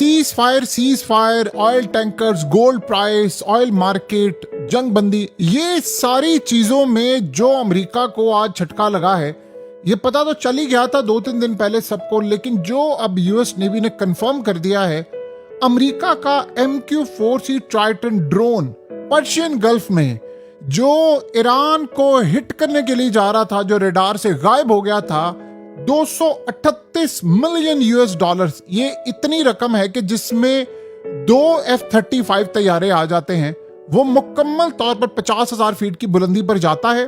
Cease fire, oil tankers, gold price, oil market, जंग बंदी, ये सारी चीजों में जो अमेरिका को आज झटका लगा है, ये पता तो चल ही गया था 2-3 दिन पहले सबको, लेकिन जो अब यूएस नेवी ने कंफर्म कर दिया है, अमेरिका का MQ-4C Triton drone Persian gulf में जो ईरान को हिट करने के लिए जा रहा था, जो रडार से गायब हो गया था, 238 मिलियन $, ये इतनी रकम है कि जिसमें 2 F-35 तैयारे आ जाते हैं। वो मुकम्मल तौर पर 50,000 फीट की बुलंदी पर जाता है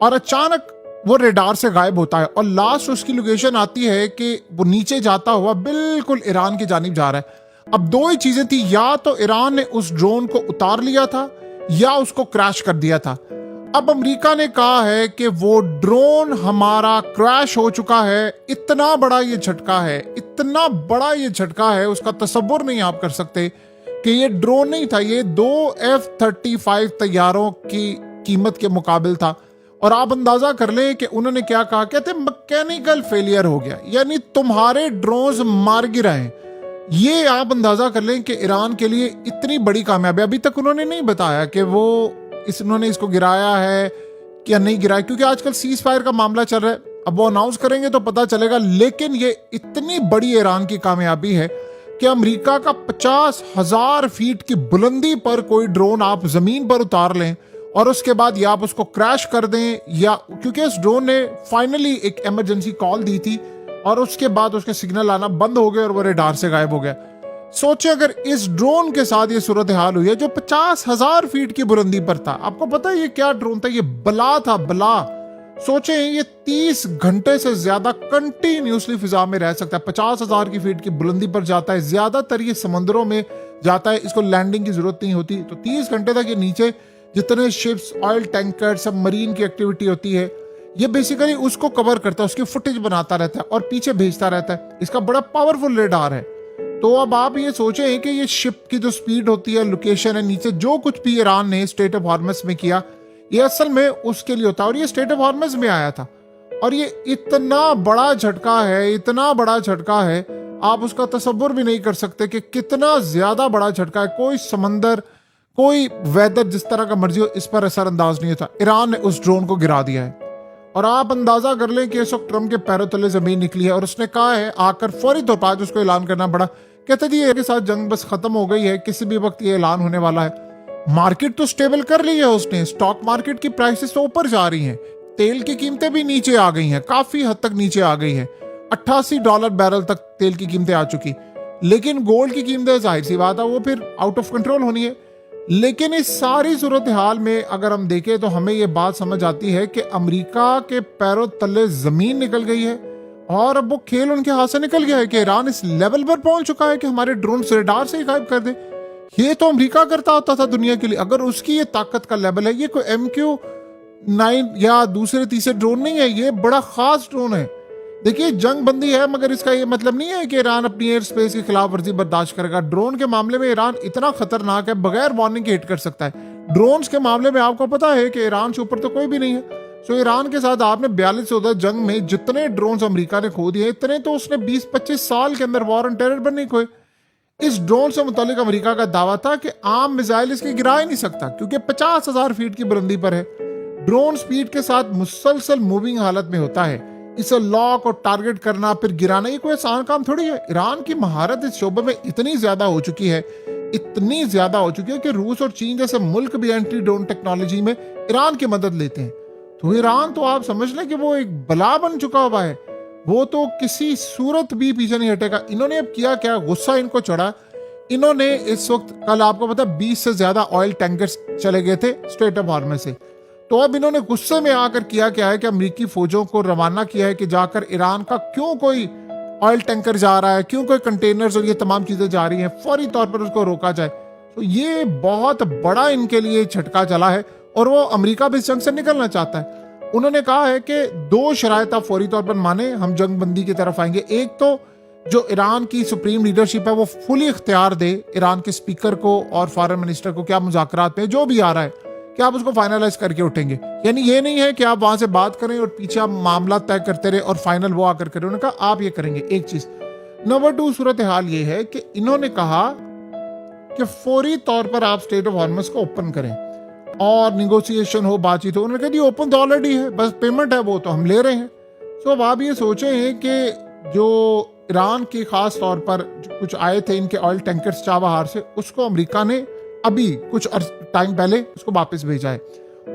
और अचानक वो रडार से गायब होता है और लास्ट उसकी लोकेशन आती है कि वो नीचे जाता हुआ बिल्कुल ईरान की जानिब जा रहा है। अब दो ही चीजें थी, या तो ईरान ने उस ड्रोन को उतार लिया था या उसको क्रैश कर दिया था। अब अमेरिका ने कहा है कि वो ड्रोन हमारा क्रैश हो चुका है। इतना बड़ा ये झटका है, इतना बड़ा ये झटका है, उसका तसव्वुर नहीं आप कर सकते कि ये ड्रोन नहीं था, ये 2 F-35 तैयारों की कीमत के मुकाबिल था। और आप अंदाजा कर लें कि उन्होंने क्या कहा, कहते मैकेनिकल फेलियर हो गया, यानी तुम्हारे ड्रोन्स मार गिराए। ये आप अंदाजा कर लें कि ईरान के लिए इतनी बड़ी कामयाबी। अभी तक उन्होंने नहीं बताया कि वो उन्होंने इसको गिराया है या नहीं गिराया, क्योंकि आजकल सीज फायर का मामला चल रहा है। अब वो अनाउंस करेंगे तो पता चलेगा, लेकिन ये इतनी बड़ी ईरान की कामयाबी है कि अमेरिका का 50,000 फीट की बुलंदी पर कोई ड्रोन आप जमीन पर उतार लें और उसके बाद या आप उसको क्रैश कर दें, या क्योंकि इस ड्रोन ने फाइनली एक इमरजेंसी कॉल दी थी और उसके बाद उसके सिग्नल आना बंद हो गए और वो रडार से गायब हो गया। सोचे अगर इस ड्रोन के साथ ये सूरत हाल हुई है जो 50,000 फीट की बुलंदी पर था। आपको पता है ये क्या ड्रोन था? ये बला था, बला। सोचे ये 30 घंटे से ज्यादा कंटिन्यूसली फिजा में रह सकता है। 50,000 की फीट की बुलंदी पर जाता है, ज्यादातर ये समंदरों में जाता है, इसको लैंडिंग की जरूरत नहीं होती। तो 30 घंटे तक ये नीचे जितने शिप्स, ऑयल टैंकर, सब मरीन की एक्टिविटी होती है, ये बेसिकली उसको कवर करता है, उसकी फुटेज बनाता रहता है और पीछे भेजता रहता है। इसका बड़ा पावरफुल रडार है। तो अब आप ये सोचें कि ये शिप की जो स्पीड होती है, लोकेशन है, नीचे जो कुछ भी ईरान ने स्ट्रेट ऑफ हॉर्मस में किया, ये असल में उसके लिए होता है। और ये स्ट्रेट ऑफ हॉर्मस में आया था और ये इतना बड़ा झटका है, इतना बड़ा झटका है, आप उसका तसव्वुर भी नहीं कर सकते कि कितना ज्यादा बड़ा झटका है। कोई समंदर, कोई वेदर जिस तरह का मर्जी हो, इस पर असरअंदाज नहीं होता। ईरान ने उस ड्रोन को गिरा दिया है और आप अंदाजा कर लें कि इस वक्त ट्रम्प के पैरों तले जमीन निकली है और उसने कहा है आकर फौरी तौर पर उसको ऐलान करना पड़ा। कहते जी के साथ जंग बस खत्म हो गई है, किसी भी वक्त ये ऐलान होने वाला है। मार्केट तो स्टेबल कर ली है उसने, स्टॉक मार्केट की प्राइसेस तो ऊपर जा रही हैं, तेल की कीमतें भी नीचे आ गई हैं, काफी हद तक नीचे आ गई हैं, $88 बैरल तक तेल की कीमतें आ चुकी। लेकिन गोल्ड की कीमतें जाहिर सी बात है वो फिर आउट ऑफ कंट्रोल होनी है। लेकिन इस सारी सूरत हाल में अगर हम देखें तो हमें ये बात समझ आती है कि अमेरिका के पैरों तले जमीन निकल गई है और अब वो खेल उनके हाथ से निकल गया है कि ईरान इस लेवल पर पहुंच चुका है कि हमारे ड्रोन रडार से ही गायब कर दे। ये तो अमेरिका करता होता था दुनिया के लिए। अगर उसकी ये ताकत का लेवल है, ये कोई MQ-9 या दूसरे तीसरे ड्रोन नहीं है, ये बड़ा खास ड्रोन है। देखिए जंग बंदी है, मगर इसका ये मतलब नहीं है कि ईरान अपनी एयर स्पेस की खिलाफ वर्जी बर्दाश्त करेगा। ड्रोन के मामले में ईरान इतना खतरनाक है, बगैर वार्निंग के हिट कर सकता है। ड्रोन्स के मामले में आपको पता है कि ईरान से ऊपर तो कोई भी नहीं है। सो ईरान के साथ आपने 42-14 जंग में जितने ड्रोन्स अमेरिका ने खो दिए, इतने तो उसने 20-25 साल के अंदर वॉर ऑन टेरर पर नहीं खोए। इस ड्रोन से मुतालिक अमेरिका का दावा था कि आम मिसाइल इसके गिरा ही नहीं सकता क्योंकि 50,000 फीट की बुलंदी पर है। ड्रोन स्पीड के साथ मुसलसल मूविंग हालत में होता है। इसे लॉक और टारगेट करना फिर गिराना ये कोई आसान काम थोड़ी है। ईरान की महारत इस शोबे में इतनी ज्यादा हो चुकी है, इतनी ज्यादा हो चुकी है कि रूस और चीन जैसे मुल्क भी एंटी ड्रोन टेक्नोलॉजी में ईरान की मदद लेते हैं। तो ईरान तो आप समझ लें कि वो एक बला बन चुका हुआ है, वो तो किसी सूरत भी पीछे नहीं हटेगा। इन्होंने अब किया क्या, गुस्सा इनको चढ़ा। इन्होंने इस वक्त, कल आपको पता 20 से ज्यादा ऑयल टैंकर्स चले गए थे स्ट्रेट ऑफ हॉर्मस से। तो अब इन्होंने गुस्से में आकर किया क्या है कि अमेरिकी फौजों को रवाना किया है कि जाकर ईरान का क्यों कोई ऑयल टैंकर जा रहा है, क्यों कोई कंटेनर्स और ये तमाम चीजें जा रही हैं, फौरी तौर पर उसको रोका जाए। तो ये बहुत बड़ा इनके लिए झटका चला है और वो अमेरिका भी इस जंग से निकलना चाहता है। उन्होंने कहा है कि 2 शराइत आप फौरी तौर पर माने, हम जंग बंदी की तरफ आएंगे। एक तो जो ईरान की सुप्रीम लीडरशिप है वो फुली इख्तियार दे ईरान के स्पीकर को और फॉरेन मिनिस्टर को, क्या मुज़ाकरात में जो भी आ रहा है कि आप उसको फाइनलाइज करके उठेंगे। यानी ये नहीं है कि आप वहां से बात करें और पीछे आप मामला तय करते रहे और फाइनल वो आकर करें। उन्होंने कहा आप ये करेंगे, एक चीज। नंबर 2 सूरत हाल ये है कि इन्होंने कहा कि फौरी तौर पर आप स्टेट ऑफ हॉर्मस को ओपन करें और निगोशिएशन हो, बातचीत हो। उन्होंने कहा जी ओपन तो ऑलरेडी है, बस पेमेंट है वो तो हम ले रहे हैं। तो अब आप ये सोचे हैं कि जो ईरान के खास तौर पर जो कुछ आए थे इनके ऑयल टैंकर्स चाबहार से, उसको अमेरिका ने अभी कुछ टाइम पहले उसको वापस भेजा है।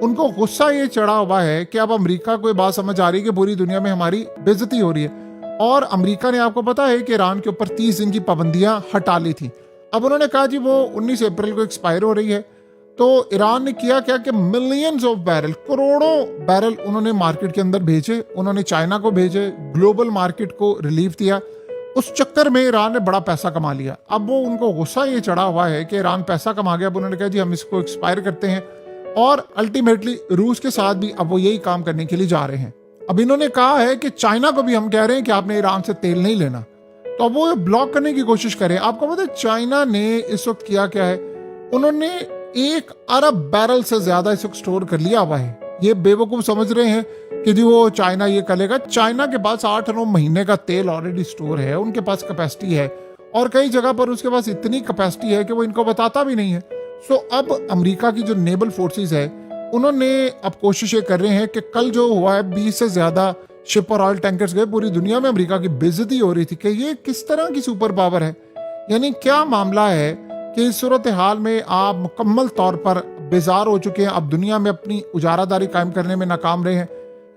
उनको गुस्सा ये चढ़ा हुआ है कि अब अमेरिका को ये बात समझ आ रही है कि पूरी दुनिया में हमारी बेइज्जती हो रही है, और अमेरिका ने आपको पता है कि ईरान के ऊपर 30 दिन की पाबंदियां हटा ली थी। अब उन्होंने कहा जी वो 19 अप्रैल को एक्सपायर हो रही है। तो ईरान ने किया क्या कि मिलियंस ऑफ बैरल, करोड़ों बैरल उन्होंने मार्केट के अंदर भेजे, उन्होंने चाइना को भेजे, ग्लोबल मार्केट को रिलीफ दिया। उस चक्कर में ईरान ने बड़ा पैसा कमा लिया। अब वो उनको गुस्सा ये चढ़ा हुआ है कि ईरान पैसा कमा गया। अब उन्होंने कहा जी हम इसको एक्सपायर करते हैं, और अल्टीमेटली रूस के साथ भी अब वो यही काम करने के लिए जा रहे हैं। अब इन्होंने कहा है कि चाइना को भी हम कह रहे हैं कि आपने ईरान से तेल नहीं लेना, तो अब वो ब्लॉक करने की कोशिश करें। आपको पता है चाइना ने इस वक्त किया क्या है, उन्होंने 1 अरब बैरल से ज्यादा इस वक्त स्टोर कर लिया हुआ है। ये बेवकूफ समझ रहे हैं कि जी वो चाइना ये करेगा। चाइना के पास 8-9 महीने का तेल ऑलरेडी स्टोर है, उनके पास कैपेसिटी है, और कई जगह पर उसके पास इतनी कैपेसिटी है कि वो इनको बताता भी नहीं है। सो अब अमेरिका की जो नेवल फोर्सेस है उन्होंने अब कोशिशें कर रहे हैं कि कल जो हुआ है 20 से ज्यादा शिप और ऑयल टैंकर्स गए, पूरी दुनिया में अमेरिका की बेइज्जती हो रही थी कि ये किस तरह की सुपर पावर है। यानी क्या मामला है कि इस सूरत हाल में आप मुकम्मल तौर पर बेजार हो चुके हैं, अब दुनिया में अपनी उजारादारी कायम करने में नाकाम रहे हैं।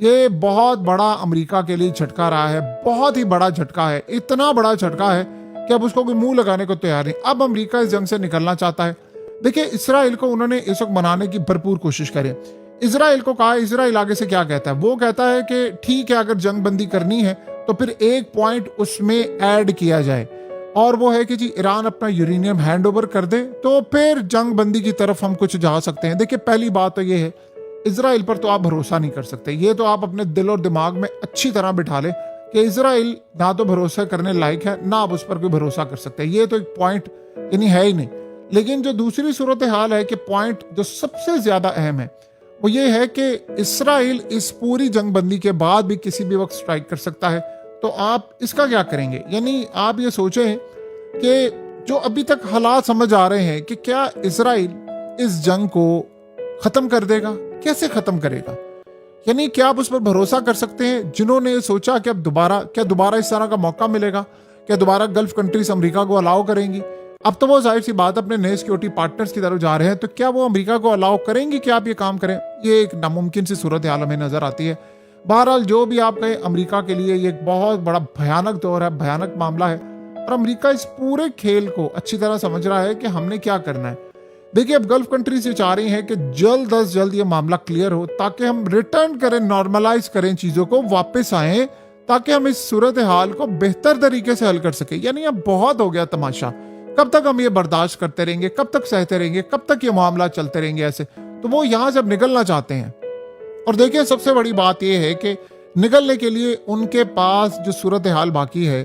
ये बहुत बड़ा अमेरिका के लिए झटका रहा है, बहुत ही बड़ा झटका है, इतना बड़ा झटका है कि अब उसको कोई मुंह लगाने को तैयार नहीं। अब अमेरिका इस जंग से निकलना चाहता है। देखिए इसराइल को उन्होंने इस वक्त मनाने की भरपूर कोशिश करें। इसराइल को कहा, इसराइल आगे से क्या कहता है, वो कहता है कि ठीक है अगर जंग बंदी करनी है तो फिर एक पॉइंट उसमें ऐड किया जाए, और वो है कि जी ईरान अपना यूरेनियम हैंड ओवर कर दे तो फिर जंग बंदी की तरफ हम कुछ जा सकते हैं। देखिए पहली बात तो ये है, इसराइल पर तो आप भरोसा नहीं कर सकते। ये तो आप अपने दिल और दिमाग में अच्छी तरह बिठा ले कि इसराइल ना तो भरोसा करने लायक है, ना आप उस पर कोई भरोसा कर सकते हैं। ये तो एक पॉइंट यानी है ही नहीं। लेकिन जो दूसरी सूरत हाल है कि पॉइंट जो सबसे ज्यादा अहम है वो ये है कि इसराइल इस पूरी जंगबंदी के बाद भी किसी भी वक्त स्ट्राइक कर सकता है। तो आप इसका क्या करेंगे? यानी आप ये सोचें कि जो अभी तक हालात समझ आ रहे हैं कि क्या इसराइल इस जंग को खत्म कर देगा, कैसे खत्म करेगा? यानी क्या आप उस पर भरोसा कर सकते हैं जिन्होंने सोचा कि अब दोबारा इस तरह का मौका मिलेगा? क्या दोबारा गल्फ कंट्रीज अमेरिका को अलाउ करेंगी? अब तो वो जाहिर सी बात अपने नए सिक्योरिटी पार्टनर्स की तरफ जा रहे हैं, तो क्या वो अमेरिका को अलाउ करेंगी कि आप ये काम करें? ये एक नामुमकिन सी सूरत हाल हमें नजर आती है। बहरहाल जो भी आप कहें, अमेरिका के लिए ये एक बहुत बड़ा भयानक दौर है, भयानक मामला है, और अमेरिका इस पूरे खेल को अच्छी तरह समझ रहा है कि हमने क्या करना है। देखिए अब गल्फ कंट्रीज ये चाह रही हैं कि जल्द अज जल्द ये मामला क्लियर हो ताकि हम रिटर्न करें, नॉर्मलाइज करें चीजों को, वापस आए, ताकि हम इस सूरत हाल को बेहतर तरीके से हल कर सके। यानी अब बहुत हो गया तमाशा, कब तक हम ये बर्दाश्त करते रहेंगे, कब तक सहते रहेंगे, कब तक ये मामला चलते रहेंगे ऐसे? तो वो यहाँ से अब निकलना चाहते हैं। और देखिए सबसे बड़ी बात यह है कि निकलने के लिए उनके पास जो सूरत हाल बाकी है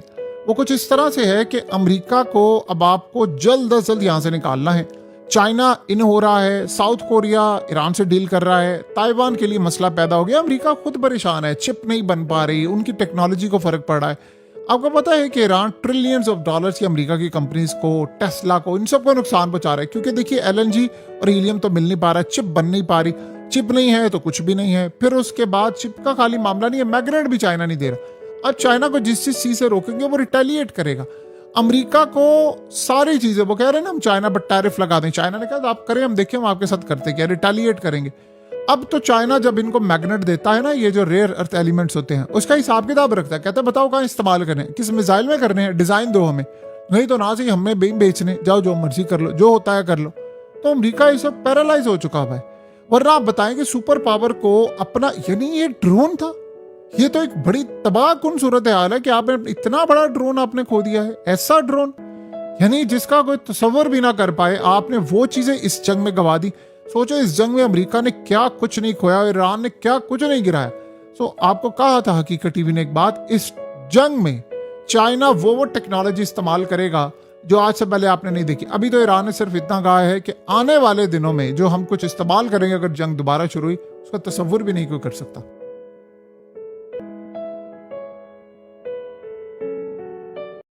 वो कुछ इस तरह से है कि अमेरिका को अब आपको जल्द अज जल्द यहाँ से निकालना है। चाइना इन हो रहा है, साउथ कोरिया ईरान से डील कर रहा है, ताइवान के लिए मसला पैदा हो गया, अमेरिका खुद परेशान है, चिप नहीं बन पा रही, उनकी टेक्नोलॉजी को फर्क पड़ रहा है। आपको पता है कि ईरान ट्रिलियंस ऑफ डॉलर्स की अमेरिका की कंपनीज को, टेस्ला को, इन सबको नुकसान पहुंचा रहा है, क्योंकि देखिए एलएनजी और हीलियम तो मिल नहीं पा रहा, चिप बन नहीं पा रही। चिप नहीं है तो कुछ भी नहीं है। फिर उसके बाद चिप का खाली मामला नहीं है, मैग्नेट भी चाइना नहीं दे रहा। अब चाइना को जिस चीज से रोकेंगे वो रिटेलिएट करेगा। अमेरिका को सारी चीजें, वो कह रहे हैं ना हम चाइना पर टैरिफ लगा दें, चाइना ने कहा आप करें, हम देखें हम आपके साथ करते क्या, रिटेलिएट करेंगे। अब तो चाइना जब इनको मैग्नेट देता है ना, ये जो रेयर अर्थ एलिमेंट्स होते हैं, उसका हिसाब किताब रखता है, कहता है बताओ कहाँ इस्तेमाल करें, किस मिसाइल में करने हैं, डिजाइन दो हमें, नहीं तो ना सही हमें बेचने जाओ, जो मर्जी कर लो, जो होता है कर लो। तो अमेरिका इस वक्त पैरालाइज हो चुका है। वरना आप बताएं कि सुपर पावर को अपना, यानी ये ड्रोन था, ये तो एक बड़ी तबाह कुन सूरत हाल है कि आपने इतना बड़ा ड्रोन आपने खो दिया है। ऐसा ड्रोन यानी जिसका कोई तस्वर भी ना कर पाए, आपने वो चीजें इस जंग में गवा दी। सोचो इस जंग में अमेरिका ने क्या कुछ नहीं खोया, ईरान ने क्या कुछ नहीं गिराया। सो आपको कहा था हकीकत टीवी ने एक बात, इस जंग में चाइना वो टेक्नोलॉजी इस्तेमाल करेगा जो आज से पहले आपने नहीं देखी। अभी तो ईरान ने सिर्फ इतना कहा है कि आने वाले दिनों में जो हम कुछ इस्तेमाल करेंगे अगर जंग दोबारा शुरू हुई, उसका तस्वुर भी नहीं कोई कर सकता।